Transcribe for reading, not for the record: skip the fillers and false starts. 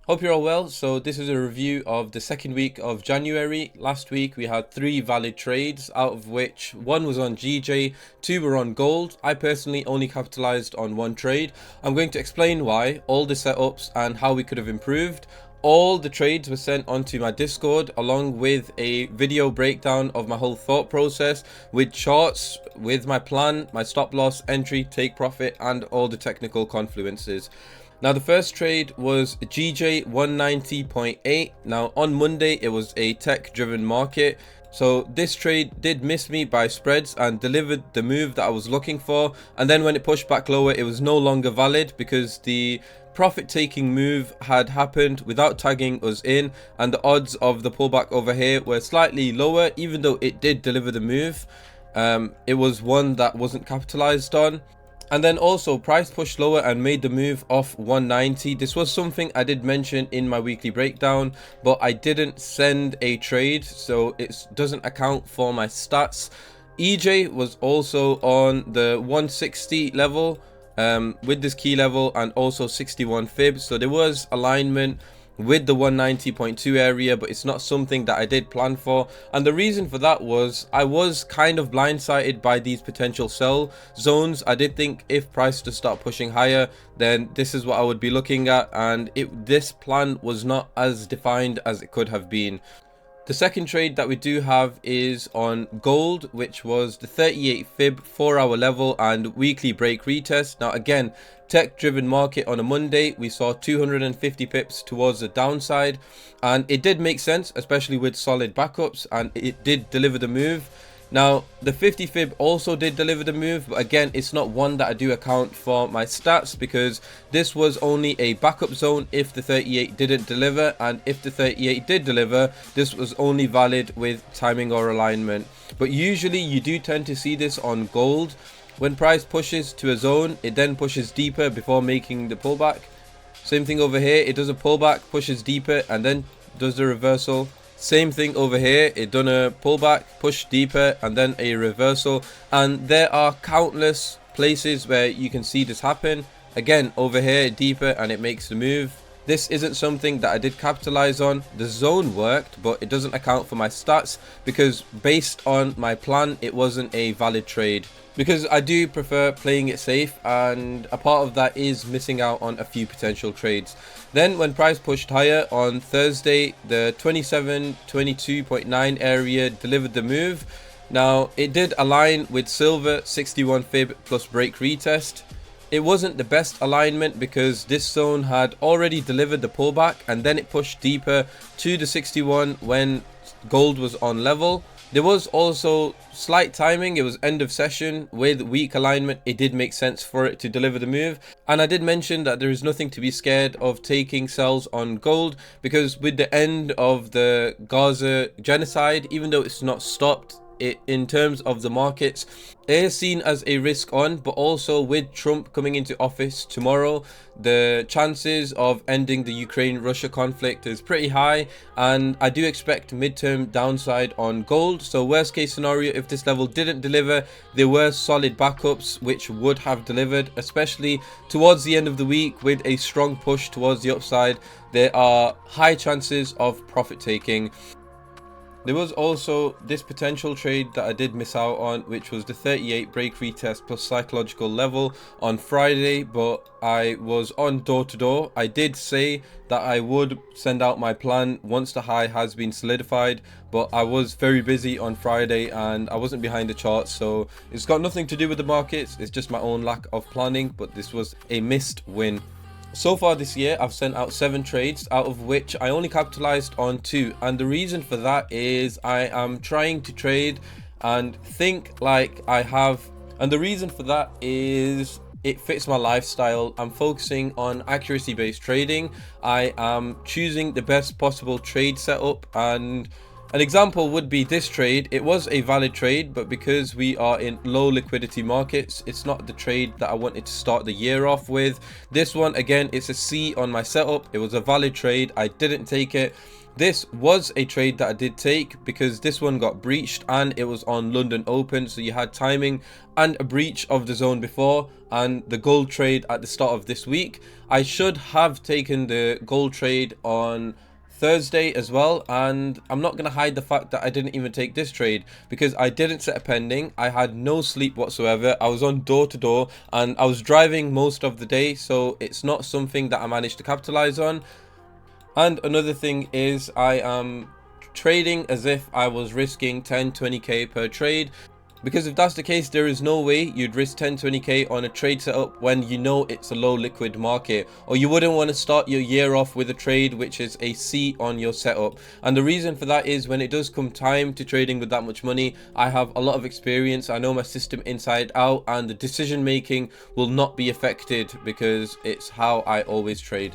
Hope you're all well. So this is a review of the second week of January. Last week we had 3 valid trades, out of which 1 was on GJ, 2 were on gold. I personally only capitalized on 1 trade. I'm going to explain why, all the setups and how we could have improved. All the trades were sent onto my Discord along with a video breakdown of my whole thought process with charts, with my plan, my stop loss, entry, take profit, and all the technical confluences. Now the first trade was GJ 190.8. Now on Monday it was a tech driven market, so this trade did miss me by spreads and delivered the move that I was looking for, and then when it pushed back lower it was no longer valid because the profit taking move had happened without tagging us in, and the odds of the pullback over here were slightly lower. Even though it did deliver the move, it was one that wasn't capitalized on. And then also price pushed lower and made the move off 190. This was something I did mention in my weekly breakdown, but I didn't send a trade, so it doesn't account for my stats. EJ was also on the 160 level with this key level, and also 61 fib, so there was alignment with the 190.2 area, but it's not something that I did plan for. And the reason for that was I was kind of blindsided by these potential sell zones. I did think if price to start pushing higher, then this is what I would be looking at, and this plan was not as defined as it could have been. The second trade that we do have is on gold, which was the 38 fib 4-hour level and weekly break retest. Now again, tech driven market on a Monday, we saw 250 pips towards the downside, and it did make sense, especially with solid backups, and it did deliver the move. Now the 50 fib also did deliver the move, but again it's not one that I do account for my stats because this was only a backup zone if the 38 didn't deliver, and if the 38 did deliver, this was only valid with timing or alignment. But usually you do tend to see this on gold. When price pushes to a zone, it then pushes deeper before making the pullback. Same thing over here, it does a pullback, pushes deeper, and then does the reversal. Same thing over here, it done a pullback, push deeper, and then a reversal. And there are countless places where you can see this happen. Again, over here, deeper, and it makes the move. This isn't something that I did capitalize on. The zone worked, but it doesn't account for my stats because based on my plan, it wasn't a valid trade. Because I do prefer playing it safe, and a part of that is missing out on a few potential trades. Then when price pushed higher on Thursday, the 2722.9 area delivered the move. Now it did align with silver 61 fib plus break retest. It wasn't the best alignment because this zone had already delivered the pullback, and then it pushed deeper to the 61 when gold was on level. There was also slight timing. It was end of session with weak alignment. It did make sense for it to deliver the move. And I did mention that there is nothing to be scared of taking sells on gold because with the end of the Gaza genocide, even though it's not stopped, in terms of the markets, it is seen as a risk on, but also with Trump coming into office tomorrow, the chances of ending the Ukraine-Russia conflict is pretty high, and I do expect midterm downside on gold. So worst case scenario, if this level didn't deliver, there were solid backups which would have delivered, especially towards the end of the week with a strong push towards the upside. There are high chances of profit taking. There was also this potential trade that I did miss out on, which was the 38 break retest plus psychological level on Friday, but I was on door to door. I did say that I would send out my plan once the high has been solidified, but I was very busy on Friday and I wasn't behind the charts, so it's got nothing to do with the markets. It's just my own lack of planning, but this was a missed win. So far this year, I've sent out 7 trades, out of which I only capitalized on 2. And the reason for that is I am trying to trade and think like I have. And the reason for that is it fits my lifestyle. I'm focusing on accuracy based trading. I am choosing the best possible trade setup, and an example would be this trade. It was a valid trade, but because we are in low liquidity markets, it's not the trade that I wanted to start the year off with. This one, again, it's a C on my setup. It was a valid trade. I didn't take it, This was a trade that I did take because this one got breached and it was on London Open, so you had timing and a breach of the zone before, and the gold trade at the start of this week. I should have taken the gold trade on Thursday as well, and I'm not going to hide the fact that I didn't even take this trade because I didn't set a pending. I had no sleep whatsoever. I was on door to door and I was driving most of the day, so it's not something that I managed to capitalize on. And another thing is I am trading as if I was risking 10-20k per trade, because if that's the case, there is no way you'd risk 10-20k on a trade setup when you know it's a low liquid market, or you wouldn't want to start your year off with a trade which is a C on your setup. And the reason for that is when it does come time to trading with that much money, I have a lot of experience, I know my system inside out, and the decision making will not be affected because it's how I always trade.